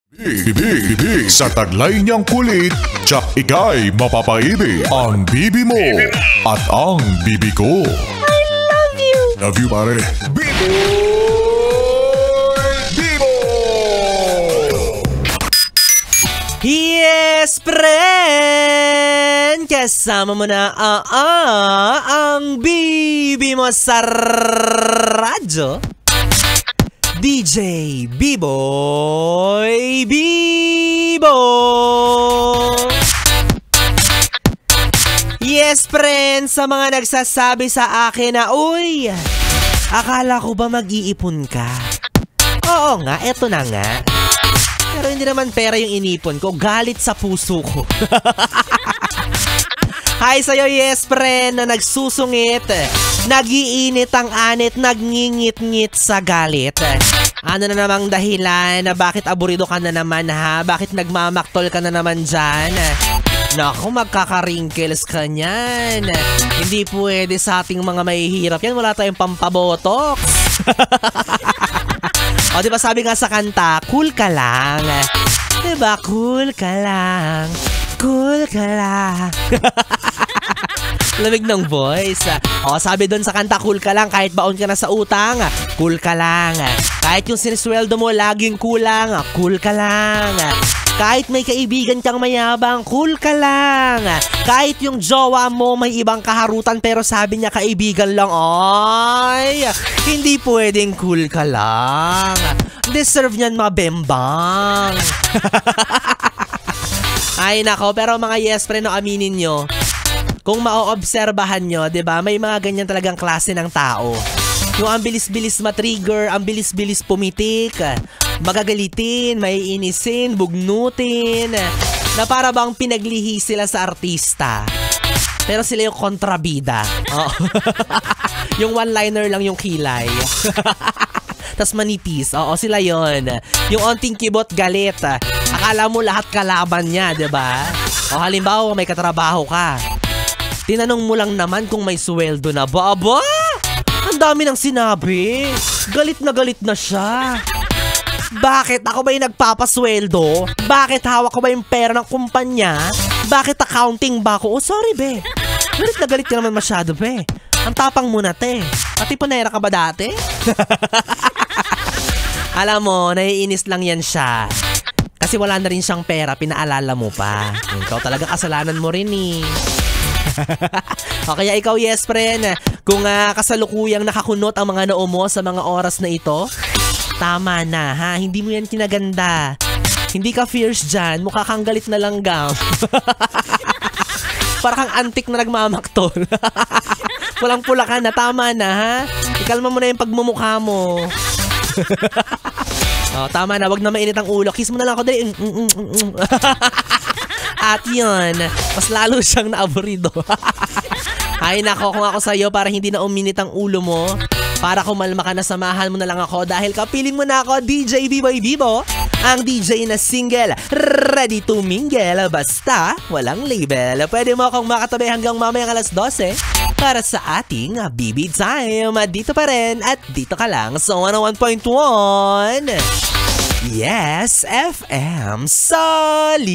Bibi, sa taglay niyang kulit, tsak ika'y mapapaibig. Ang bibi mo at ang bibi ko. I love you! Love you, pare. Bibo! Bibo! Yes, friend! Kasama mo na ang bibi mo sa radyo. DJ B-Boy Bibo! Yes, friend! Sa mga nagsasabi sa akin na, uy, akala ko ba mag-iipon ka? Oo nga, eto na nga. Pero hindi naman pera yung inipon ko, galit sa puso ko. Hi sa'yo, yes, friend, na nagsusungit, nagiinit ang anit, nagngingit-ngit sa galit. Ano na namang dahilan na bakit aburido ka na naman, ha? Bakit nagmamaktol ka na naman dyan? Naku, magkaka-wrinkles ka niyan. Hindi pwede sa ating mga mahihirap yan, wala tayong pampabotox. O, diba sabi nga sa kanta, cool ka lang. Diba, cool ka lang. Cool ka lang. Lamig ng voice. O, sabi doon sa kanta, cool ka lang kahit baon ka na sa utang. Cool ka lang. Kahit yung sinisweldo mo laging kulang. Cool ka lang. Kahit may kaibigan kang mayabang, cool ka lang. Kahit yung jowa mo may ibang kaharutan pero sabi niya kaibigan lang, ay, hindi pwedeng cool ka lang. Deserve niyan mabembang. Ay nako, pero mga yes friend, no, aminin nyo, kung maoobserbahan nyo, diba, may mga ganyan talagang klase ng tao. Yung ang bilis-bilis matrigger, ang bilis-bilis pumitik, magagalitin, maiinisin, bugnutin, na para bang pinaglihi sila sa artista. Pero sila yung kontrabida. Oh. Yung one-liner lang yung kilay. Tas manipis. Oo, sila yon. Yung onting kibot galit. Akala mo lahat kalaban niya, diba? O halimbawa, may katrabaho ka. Tinanong mo lang naman kung may sweldo na ba? Aba! Ang dami nang sinabi. Galit na siya. Bakit? Ako ba yung nagpapasweldo? Bakit hawak ko ba yung pera ng kumpanya? Bakit accounting ba ako? Oh, sorry, be. Galit ka naman masyado, be. Ang tapang mo na, te. Pati panera ka ba dati? Alam mo, naiinis lang yan siya. Kasi wala na rin siyang pera, pinaalala mo pa. Ikaw talaga kasalanan mo rin eh. O kaya ikaw, yes friend, kung kasalukuyang nakakunot ang mga noo mo sa mga oras na ito, tama na ha, hindi mo yan kinaganda. Hindi ka fierce dyan, mukha kang galit na langgam. Para kang antik na nagmamaktol. Walang pula ka na, tama na ha. Ikalma mo na yung pagmumukha mo. Oh, tama na, wag na mainit ang ulo. Kiss mo na lang ako dali. At yun, mas lalo siyang naaburido. Ay nako, kung ako sa'yo para hindi na uminit ang ulo mo, para kumalma ka na, samahan mo na lang ako dahil kapiling mo na ako, DJ B-Boy Bibo, ang DJ na single, ready to mingle, basta walang label. Pwede mo akong makatabi hanggang mamayang alas 12 para sa ating BB Time. Dito pa rin at dito ka lang sa 101.1 Yes FM Solid.